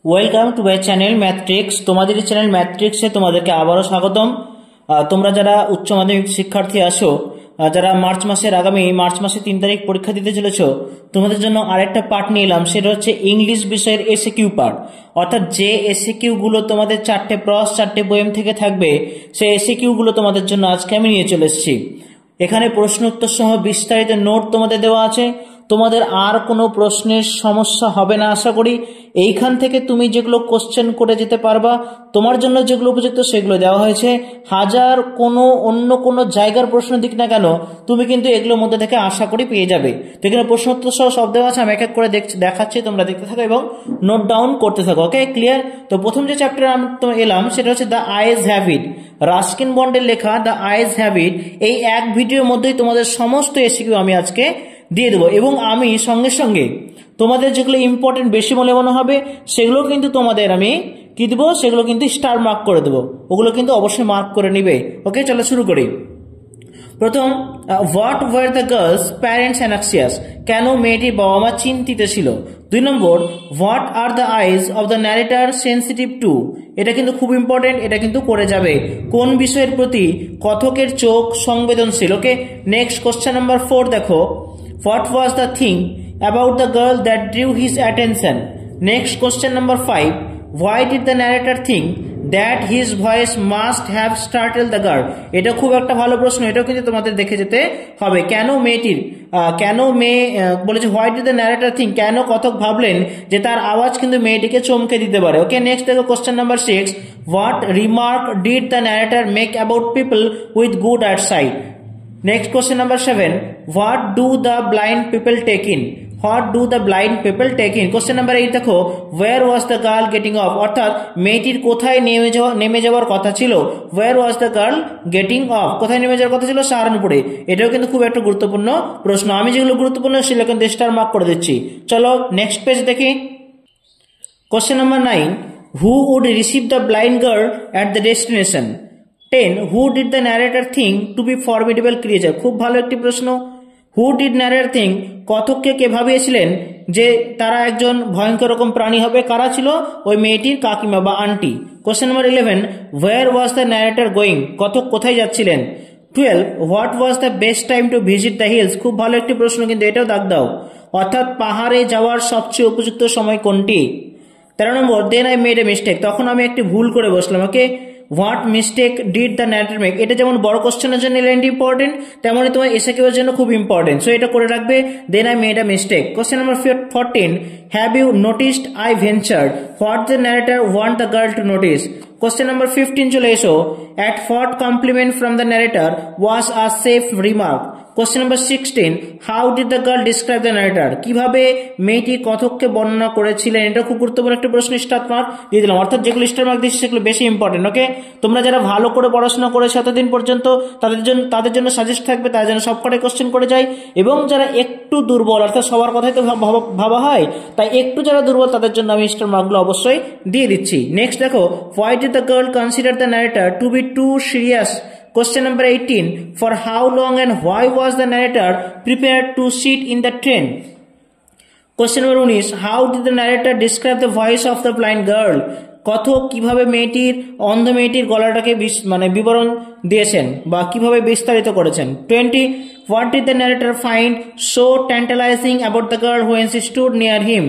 Welcome to my channel Mathtrix. তোমাদের এই channel ম্যাথট্রিক্সে তোমাদেরকে আবারও স্বাগতম। তোমরা যারা উচ্চ মাধ্যমিক শিক্ষার্থী আসো, যারা আগামী মার্চ মাসে 3 তারিখ পরীক্ষা দিতে চলেছো, তোমাদের জন্য আরেকটা পার্ট নিয়ে এলাম। সেটা হচ্ছে ইংলিশ বিষয়ের এসএকিউ পার্ট। অর্থাৎ যে এসএকিউ গুলো তোমাদের 4টে প্রস 4টে পোয়েম থেকে থাকবে, সেই এসএকিউ গুলো তোমাদের জন্য আজকে আমি নিয়ে চলে এসেছি। এখানে প্রশ্ন উত্তর সহ বিস্তারিত নোট তোমাদের দেওয়া আছে। তোমাদের আর কোনো প্রশ্নের সমস্যা হবে না আশা করি। এইখান থেকে তুমি যেগুলো কোশ্চেন করে যেতে পারবা, তোমার জন্য যেগুলো উপযুক্ত সেগুলো দেওয়া হয়েছে। হাজার অন্য কোনো জায়গার প্রশ্ন দিক না কেন, তুমি কিন্তু এগুলোর মধ্যে থেকে আশা করি পেয়ে যাবে। তো এখানে প্রশ্ন উত্তর সহ সব দেওয়া আছে, আমি এক এক করে দেখাচ্ছি, তোমরা দেখতে থাকো এবং নোট ডাউন করতে থাকো। ওকে, ক্লিয়ার? তো প্রথম যে চ্যাপ্টারে আমি এলাম সেটা হচ্ছে দ্য আইজ হ্যাবিট। রাস্কিন বন্ডের লেখা দ্য আইজ হ্যাবিট। এই এক ভিডিওর মধ্যেই তোমাদের সমস্ত এসিকিউ আমি আজকে দিয়ে দেবো, এবং আমি সঙ্গে সঙ্গে তোমাদের যেগুলো ইম্পর্টেন্ট বেশি বলে মনে হবে সেগুলো কিন্তু তোমাদের আমি কি দেবো, সেগুলো কিন্তু স্টার মার্ক করে দেবো। ওগুলো কিন্তু অবশ্যই মার্ক করে নিবে। ওকে, চলো শুরু করি। প্রথম, what were the girl's parents anxious? কেন মেয়েটির বাবা মা চিন্তিত ছিল? 2 নম্বর, what are the eyes of the narrator sensitive to? এটা কিন্তু খুব ইম্পর্টেন্ট, এটা কিন্তু করে যাবে। কোন বিষয়ের প্রতি কথকের চোখ সংবেদনশীল? ওকে, নেক্সট কোশ্চেন নাম্বার 4 দেখো, what was the thing about the girl that drew his attention? Next question number 5, why did the narrator think that his voice must have startled the girl? এটা খুব একটা ভালো প্রশ্ন, এটাও কিন্তু তোমাদের দেখে যেতে হবে। কেন মেয়ে বলেছে why did the narrator think, কেন কথক ভাবলেন যে তার আওয়াজ কিন্তু মেয়েটিকে চমকে দিতে পারে। ওকে, নেক্সট দেখো question number 6, what remark did the narrator make about people with good eyesight? Next question number 7, what do the blind people take in? What do the blind people take in? Question number 8 দেখো, where was the girl getting off? অর্থাৎ মেয়েটির কোথায় নেমে যাওয়ার কথা ছিল? where was the girl getting off? কোথায় নেমে যাওয়ার কথা ছিল? সাহারানপুরে। এটাও কিন্তু খুব একটা গুরুত্বপূর্ণ প্রশ্ন। আমি যেগুলো গুরুত্বপূর্ণ সেগুলো কিন্তু স্টার মার্ক করে দিচ্ছি। চলো নেক্সট পেজ দেখি। Question number 9, who would receive the blind girl at the destination? 10, who did the narrator think to be formidable creature? খুব ভালো একটি প্রশ্ন। who did narrator think, কথককে কে ভাবিয়েছিলেন যে তারা একজন ভয়ঙ্কর রকম প্রাণী হবে? কারা ছিল? ওই মেয়েটির কাকিমা বা aunty. Question number 11, where was the narrator going? কথক কোথায় যাচ্ছিলেন? 12, what was the best time to visit the hills? খুব ভালো একটি প্রশ্ন, কিন্তু এটাও দাগ দাও। অর্থাৎ পাহাড়ে যাওয়ার সবচেয়ে উপযুক্ত সময় কোনটি? 13 নম্বর, then I made a mistake, তখন আমি একটি ভুল করে বসলাম। Okay, what mistake did the narrator make? এটা যেমন বড় কোশ্চেনের জন্য লাইনটি ইম্পর্টেন্ট, তেমনই তোমার এসএকিউ এর জন্য খুব ইম্পর্টেন্ট। সো এটা করে রাখবে, then I made a mistake. Question number 14, have you noticed I ventured? What the narrator want the girl to notice? Question number 15 চলে এসো, at what compliment from the narrator was a safe remark? Question number 16, how did the girl describe the narrator? কিভাবে মেয়েটি কথককে বর্ণনা করেছিলেন? এটা খুব গুরুত্বপূর্ণ একটা প্রশ্ন, স্টার মার্ক দিয়ে দিলাম। অর্থাৎ যেগুলো স্টার মার্ক দিচ্ছি সেগুলো বেশি ইম্পর্টেন্ট। ওকে, তোমরা যারা ভালো করে পড়াশোনা করেছো এতদিন পর্যন্ত তাদের জন্য সাজেস্ট থাকবে তার জন্য সবকটাই কোশ্চেন করে যায়, এবং যারা একটু দুর্বল, অর্থাৎ সবার কথাই তো ভাবা হয়, তাই একটু যারা দুর্বল তাদের জন্য আমি স্টার মার্কগুলো অবশ্যই দিয়ে দিচ্ছি। নেক্সট দেখো, why did the girl consider the narrator to be too serious? Question number 18, for how long and why was the narrator prepared to sit in the train? Question number 19, how did the narrator describe the voice of the blind girl? কথক কিভাবে অন্ধ মেয়েটির গলাটাকে বিবরণ দিয়েছেন বা কিভাবে বিস্তারিত করেছেন। 20, what did the narrator find so tantalizing about the girl when she stood near him?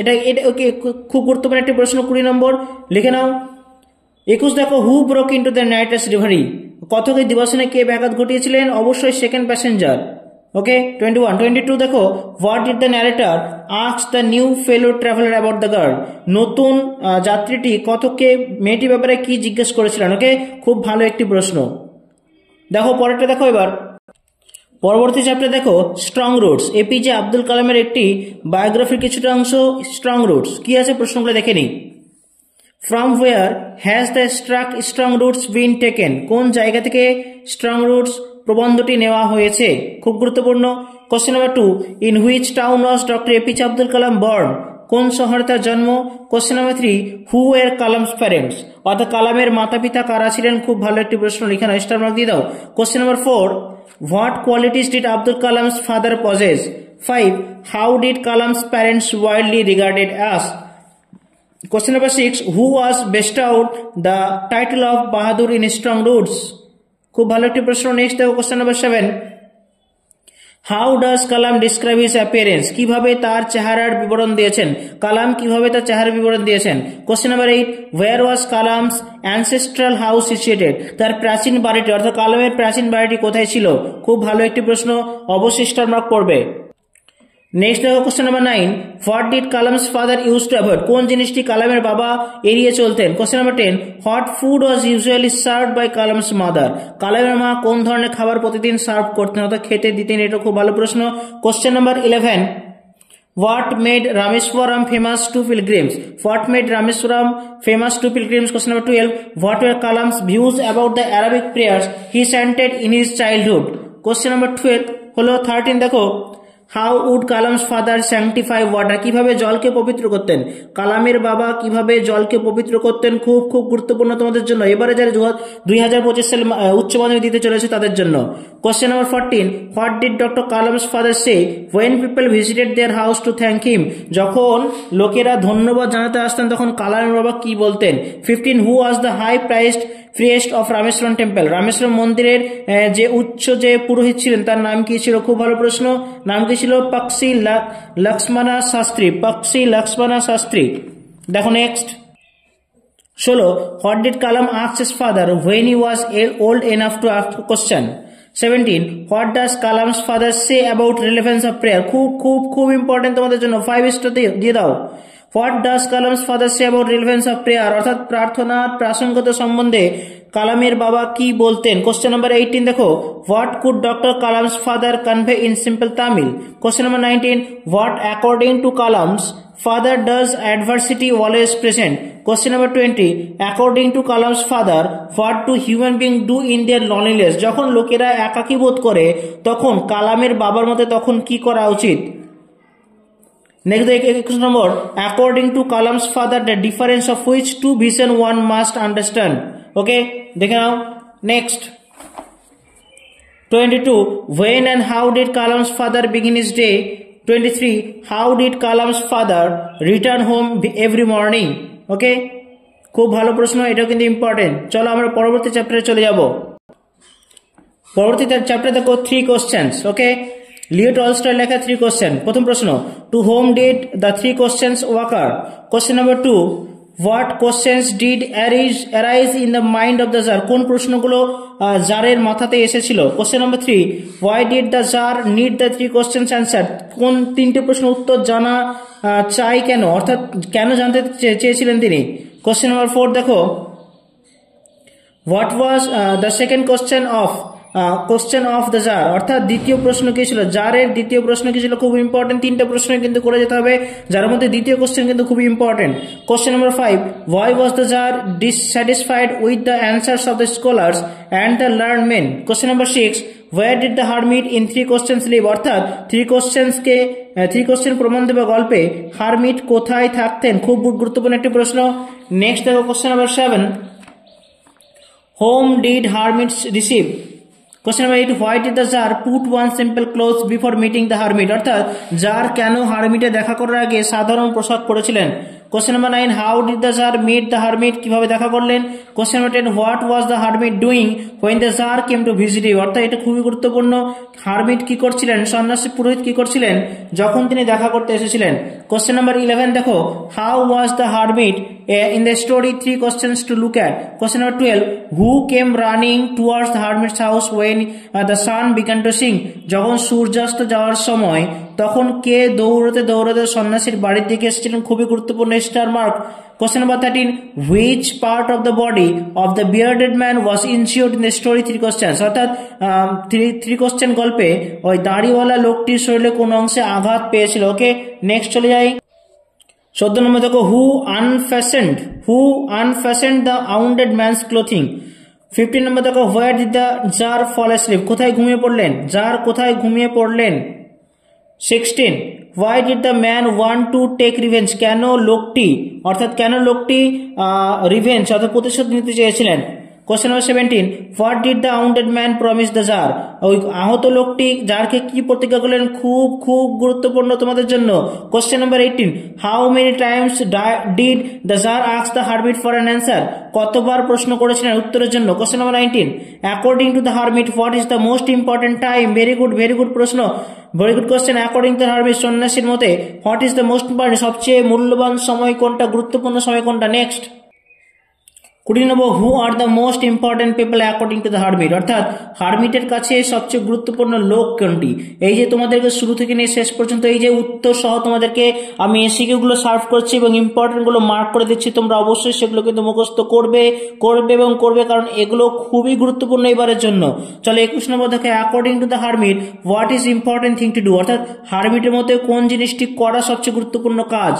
এটা খুব গুরুত্বপূর্ণ একটি প্রশ্ন। 20 নম্বর লিখে নাও। 21 দেখো, who broke into the narrator's reverie? কথকের দিবাসনে কে ব্যাঘাত ঘটিয়েছিলেন? অবশ্যই সেকেন্ড প্যাসেঞ্জার। ওকে, 21, 22 দেখো, what did the narrator ask the new fellow traveller about the girl? নতুন যাত্রীটি কথককে মেয়েটির ব্যাপারে কি জিজ্ঞেস করেছিলেন? ওকে, খুব ভালো একটি প্রশ্ন। দেখো পরেরটা দেখো, এবার পরবর্তী চ্যাপ্টার দেখো, স্ট্রং রুটস। এপিজে আব্দুল কালামের একটি বায়োগ্রাফির কিছুটা অংশ, স্ট্রং রুটস কি আছে প্রশ্নগুলো দেখে নিই। From where has the strong roots been taken? কোন জায়গা থেকে স্ট্রং রুটস প্রবন্ধটি নেওয়া হয়েছে? খুব গুরুত্বপূর্ণ। Question number 2, in which town was Dr. APJ Abdul Kalam born? কোন শহরে তার জন্ম? Question number 3, who were Kalam's parents? অর্থাৎ কালামের মাতা পিতা কারা ছিলেন? খুব ভালো একটি প্রশ্ন, এখানে স্টার মার্ক দিয়ে দাও। Question number 4, what qualities did Abdul Kalam's father possess? 5, how did Kalam's parents widely regarded as? Question number 6, who was bestowed the title of Bahadur in strong roots? খুব ভালো একটি প্রশ্ন। নেক্সট দেখো question number 7, how does Kalam describe his appearance? কিভাবে তার চেহারার বিবরণ দিয়েছেন? কালাম কিভাবে তার চেহারার বিবরণ দিয়েছেন? কোশ্চেন নাম্বার 8, ওয়্যার ওয়াজ কালামস অ্যানসেস্ট্রাল হাউস সিচুয়েটেড? তার প্রাচীন বাড়িটি অর্থাৎ কালামের প্রাচীন বাড়িটি কোথায় ছিল? খুব ভালো একটি প্রশ্ন, অবশ্যই স্টার মার্ক পড়বে। নেক্সট দেখো question number 9, what did Kalam's father use to avoid? কোন জিনিসটি কালামের বাবা এড়িয়ে চলতেন? Question number 10, what food was usually served by Kalam's mother? কালামের মা কোন ধরনের খাবার প্রতিদিন সার্ভ করতেন অর্থাৎ খেতে দিতেন? এটা খুব ভালো প্রশ্ন। Question number 11, what made Rameswaram famous to pilgrims? What made Rameswaram famous to pilgrims? Question number 12, what were Kalam's views about the Arabic prayers he chanted in his childhood? Question number 12 হলো 13, দেখো, how would Kalam's father sanctify water? কিভাবে জলকে পবিত্র করতেন? কালামের বাবা কিভাবে জলকে পবিত্র করতেন? খুব খুব গুরুত্বপূর্ণ তোমাদের জন্য, এবারে যারা 2025 সালে উচ্চ মাধ্যমিক দিতে চলেছে তাদের জন্য। Question number 14, what did doctor Kalam's father say when people visited their house to thank him? যখন লোকেরা ধন্যবাদ জানাতে আসতেন তখন কালামের বাবা কি বলতেন? 15, who was the high priest priest of Rameswaram temple? Rameswaram মন্দিরের যে উচ্চ যে পুরোহিত ছিলেন তার নাম কি ছিল? খুব ভালো প্রশ্ন, নাম কি ছিল? পক্ষী লক্ষ্মণা শাস্ত্রী। পক্ষী লক্ষ্মণা শাস্ত্রী। দেখো next 16, what did Kalam ask his father when he was old enough to ask a question? 17, what does Kalam's father say about relevance of prayer? খুব খুব খুব ইম্পর্টেন্ট তোমাদের জন্য, 5 স্টার দিয়ে দাও। What does Kalam's father say about relevance of prayer? অর্থাৎ প্রার্থনার প্রাসঙ্গিকতা সম্বন্ধে কালামের বাবা কি বলতেন? কোশ্চেন নাম্বার 18, দেখো, what could Dr. Kalam's father convey in simple Tamil? Question number 19, what according to Kalam's father does adversity always present? Question number 20, according to Kalam's father, what do human beings do in their loneliness? যখন লোকেরা একাকী বোধ করে তখন কালামের বাবার মতে তখন কি করা উচিত? Next 21 number, according to Kalam's father, the difference of which two vision one must understand? Okay, দেখে নাও। Next 22, when and how did Kalam's father begin his day? 23, how did Kalam's father return home every morning? ওকে, খুব ভালো প্রশ্ন, এটাও কিন্তু important. চলো আমরা পরবর্তী চ্যাপ্টারে চলে যাব। পরবর্তী চ্যাপ্টারে দেখো 3 কোশ্চেন্স। ওকে, লিও টলস্টয় লেখা 3 কোশ্চেন। প্রথম প্রশ্ন, to whom did the 3 questions occur? Question number 2, what questions did arise in the mind of the tsar? কোন প্রশ্নগুলো জারের মাথাতে এসেছিল? Question number 3, why did the tsar need the 3 questions answer? কোন 3টে প্রশ্ন উত্তর জানা চাই কেন, অর্থাৎ কেন জানতে চেয়েছিলেন তিনি? কোশ্চেন নাম্বার 4, দেখো, what was the second question of the tsar? অর্থাৎ দ্বিতীয় প্রশ্ন কি ছিল? জারের দ্বিতীয় প্রশ্ন কি ছিল? খুব ইম্পর্টেন্ট, 3টে প্রশ্ন কিন্তু করে যেতে হবে, যার মধ্যে দ্বিতীয় কোশ্চেন কিন্তু খুব important. Question number 5, why was the Tsar dissatisfied with the answers of the scholars and the learned men? Question number 6, where did the hermit in 3 questions live? অর্থাৎ 3 কোশ্চেন প্রমাণ দেবে গল্পে হারমিট কোথায় থাকতেন? খুব গুরুত্বপূর্ণ একটি প্রশ্ন। নেক্সট দেখো question number 7, whom did hermits receive? Question number 8, why did the Tsar put one simple clothes before meeting the hermit? অর্থাৎ জার কেন হারমিটে দেখা করার আগে সাধারণ পোশাক পরেছিলেন? Question number 9, how did the Tsar meet the hermit? কিভাবে দেখা করলেন? Question number 10, what was the hermit doing when the Tsar came to visit him? অর্থাৎ এটা খুবই গুরুত্বপূর্ণ, হারমিট কি করছিলেন, সন্ন্যাসী পুরোহিত কি করছিলেন যখন তিনি দেখা করতে এসেছিলেন? Question number 11, দেখো, how was the hermit in the story? 3 questions to look at. Question number 12, who came running towards the hermit's house when the sun began to sink? যখন সূর্যাস্ত যাওয়ার সময় তখন কে দৌড়াতে দৌড়াতে সন্ন্যাসীর বাড়ির দিকে এসেছিলেন? খুবই গুরুত্বপূর্ণ, star mark. Question number 13, which part of the body of the bearded man was injured in the story? 3 questions, অর্থাৎ 3 কোশ্চেন গল্পে ওই দাড়িওয়ালা লোকটির শরীরে কোন অংশে আঘাত পেয়েছিল? ওকে, নেক্সট চলে যাই। 14 নম্বর দেখো, who unfastened the wounded man's clothing? 15 নম্বর দেখো, where did the Tsar fall asleep? কোথায় ঘুমিয়ে পড়লেন? জার কোথায় ঘুমিয়ে পড়লেন? 16, why did the man want to take revenge? কেন লোকটি রিভেঞ্জ অর্থাৎ প্রতিশোধ নিতে চেয়েছিলেন? Question number 17, what did the wounded man promise the tsar? ওই আহত লোকটি জারকে কি প্রতিজ্ঞা করলেন? খুব খুব গুরুত্বপূর্ণ তোমাদের জন্য। Question number 18, how many times did the tsar ask the hermit for an answer? কতবার প্রশ্ন করেছিলেন উত্তরের জন্য? Question number 19, according to the hermit what is the most important time? Very good প্রশ্ন, very good question. According to the hermit, সন্ন্যাসীর মতে, what is the most important, সবচেয়ে মূল্যবান সময় কোনটা, গুরুত্বপূর্ণ সময় কোনটা? নেক্সট 20 নম্বর, who are the most important people according to the hermit? অর্থাৎ হারমিটের কাছে সবচেয়ে গুরুত্বপূর্ণ লোক কোনটি? এই যে তোমাদেরকে শুরু থেকে নিয়ে শেষ পর্যন্ত এই যে উত্তর সহ তোমাদেরকে আমি এসিকিউ গুলো সার্ভ করছি এবং ইম্পর্টেন্ট গুলো মার্ক করে দিচ্ছি, তোমরা অবশ্যই সেগুলো কিন্তু মুখস্থ করবে, কারণ এগুলো খুবই গুরুত্বপূর্ণ এবারের জন্য। চলো 21 নম্বর দেখো, according to the hermit what is important thing to do? অর্থাৎ হারমিটের মধ্যে কোন জিনিসটি করা সবচেয়ে গুরুত্বপূর্ণ কাজ?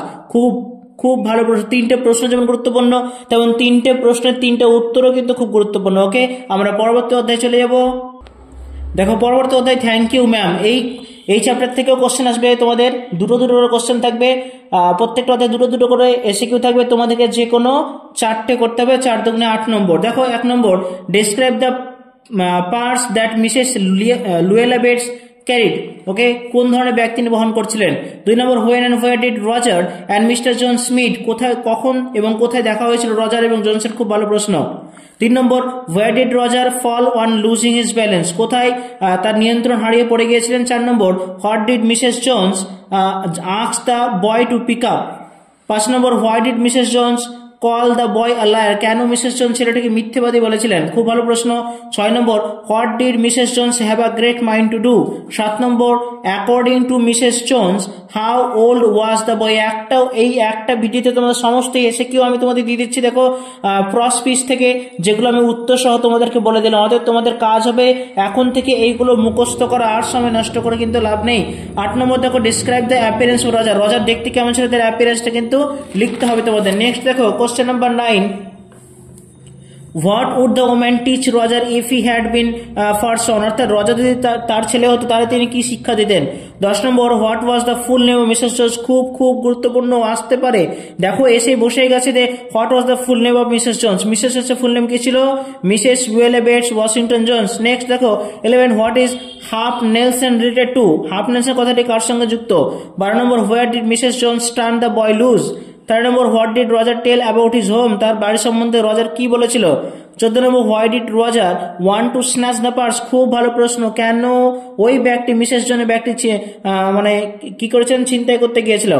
খুব ভালো প্রশ্ন। 3টে প্রশ্ন যেমন গুরুত্বপূর্ণ, তেমন 3টে প্রশ্নের 3টে উত্তরও কিন্তু খুব গুরুত্বপূর্ণ। ওকে, আমরা পরবর্তী অধ্যায়ে চলে যাব। দেখো পরবর্তী অধ্যায়, থ্যাংক ইউ ম্যাম, এই চ্যাপ্টার থেকেও কোশ্চেন আসবে তোমাদের, দুটো করে কোশ্চেন থাকবে, প্রত্যেকটা অধ্যায় দুটো করে এসিকিউ থাকবে, তোমাদেরকে যে কোনো 4টে করতে হবে, 4 দুগুণে 8 নম্বর। দেখো 1 নম্বর, describe the purse that Mrs Luella Bates carried. Okay, কোন ধরনের ব্যাগ তিনি বহন করছিলেন? 2 নম্বর, when and where did Roger and mister Jones meet? কোথায়, কখন এবং কোথায় দেখা হয়েছিল রজার এবং জোন্সের? খুব ভালো প্রশ্ন। 3 number, where did Roger fall on losing his balance? কোথায় তার নিয়ন্ত্রণ হারিয়ে পড়ে গিয়েছিলেন? 4 number, what did Mrs Jones ask the boy to pick up? 5 number, why did Mrs Jones call the boy a liar? কেন মিসেস জোন্স ছেলেটাকে মিথ্যেবাদী বলেছিলেন? খুব ভালো প্রশ্ন। 6 number, what did Mrs Jones have a great mind to do? 7 number, according to Mrs Jones how old was the boy? এই একটা ভিডিওতে তোমাদের সমস্ত এসে কেউ আমি তোমাদের দিয়ে দিচ্ছি, দেখো প্রস পিস থেকে, যেগুলো আমি উত্তর সহ তোমাদেরকে বলে দিলাম। অর্থাৎ তোমাদের কাজ হবে এখন থেকে এইগুলো মুখস্থ করা, আর সময় নষ্ট করে কিন্তু লাভ নেই। 8 নম্বর দেখো, describe the appearance of Roger? Roger দেখতে কেমন ছিল, তার অ্যাপিয়ারেন্সটা কিন্তু লিখতে হবে তোমাদের। নেক্সট দেখো question number 9, what would the woman teach Roger if he had been her son? অর্থাৎ রজার যদি তার ছেলে হতো তাহলে তিনি কি শিক্ষা দিতেন? 10 number, what was the full name of Mrs Jones? খুব গুরুত্বপূর্ণ আসতে পারে, দেখো এসে বসে গেছে যে what was the full name of Mrs Jones? Mrs জোন্সের ফুল নেম কি ছিল? Mrs Luella Bates Washington Jones. Next দেখো 11, what is half Nelson related to? Half Nelson কথাটি কার সঙ্গে যুক্ত? 12 number, where did Mrs Jones turn the boy loose? 13 number, what did Roger tell about his home? তার বাড়ির সম্বন্ধে Roger কি বলেছিল? 14 number, why did Roger want to snatch the purse? খুব ভালো প্রশ্ন, কেন ওই ব্যাগটি মিসেস জনের ব্যাগটি মানে কি করেছেন, ছিনতাই করতে গিয়েছিল?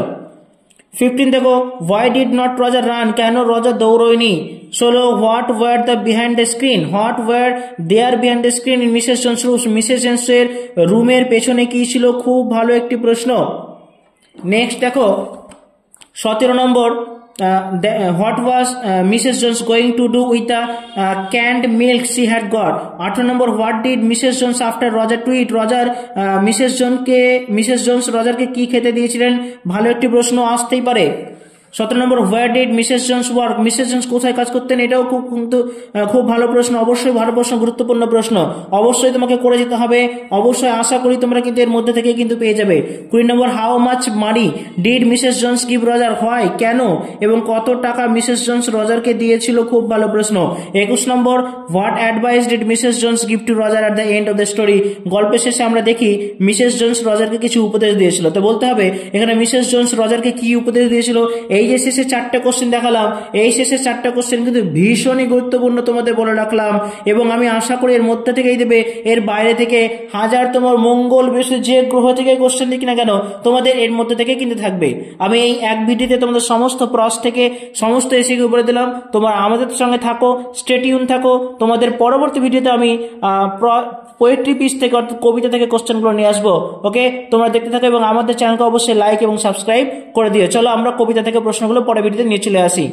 15 দেখো, why did not Roger run? কেন রজার দৌড়য়নি? 16, what were the behind the screen? What were there behind the screen in Mrs Jones room? Mrs জোন্সের রুমের পেছনে কি ছিল? খুব ভালো একটি প্রশ্ন। নেক্সট দেখো 17 number, what was Mrs Jones going to do with the canned milk she had got? 18 number, what did Mrs Jones offer Roger to eat? Mrs Jones রজারকে কি খেতে দিয়েছিলেন? ভালো একটি প্রশ্ন আসতেই পারে। 17 number, where did Mrs Jones work? Mrs Jones কোথায় কাজ করতেন? এটাও খুব ভালো প্রশ্ন, অবশ্যই ভালো প্রশ্ন, গুরুত্বপূর্ণ প্রশ্ন, অবশ্যই তোমাকে করে যেতে হবে, অবশ্যই আশা করি তোমরা কিন্তু এর মধ্যে থেকে কিন্তু পেয়ে যাবে। 20 number, how much money did Mrs Jones give Roger? Why? কেন এবং কত টাকা মিসেস জোন্স রজারকে দিয়েছিল? খুব ভালো প্রশ্ন। 21 number, what advice did Mrs Jones give to Roger at the end of the story? গল্পের শেষে আমরা দেখি মিসেস জোন্স রজারকে কিছু উপদেশ দিয়েছিল, তো বলতে হবে এখানে মিসেস জোন্স রজারকে কি উপদেশ দিয়েছিল। এই যে শেষে 4টে কোশ্চেন দেখালাম, এই শেষে 4টে কোশ্চেন কিন্তু ভীষণই গুরুত্বপূর্ণ তোমাদের বলে রাখলাম, এবং আমি আশা করি এর মধ্যে থেকেই দেবে, এর বাইরে থেকে হাজার তোমার মঙ্গল বৃহস্পতি যে গ্রহ থেকে কোশ্চেন দিক না কেন তোমাদের এর মধ্যে থেকে কিন্তু থাকবে। আমি এই এক ভিডিওতে তোমাদের সমস্ত প্রস থেকে সমস্ত এসিকিউ বলে দিলাম, তোমরা আমাদের সঙ্গে থাকো, স্টে টিউন থাকো, তোমাদের পরবর্তী ভিডিওতে আমি পোয়েট্রি পিস থেকে অর্থাৎ কবিতা থেকে কোশ্চেনগুলো নিয়ে আসবো। ওকে, তোমরা দেখতে থাকো এবং আমাদের চ্যানেলকে অবশ্যই লাইক এবং সাবস্ক্রাইব করে দিও। চলো আমরা কবিতা থেকে প্রশ্নগুলো পরের ভিডিওতে নিয়ে চলে আসি।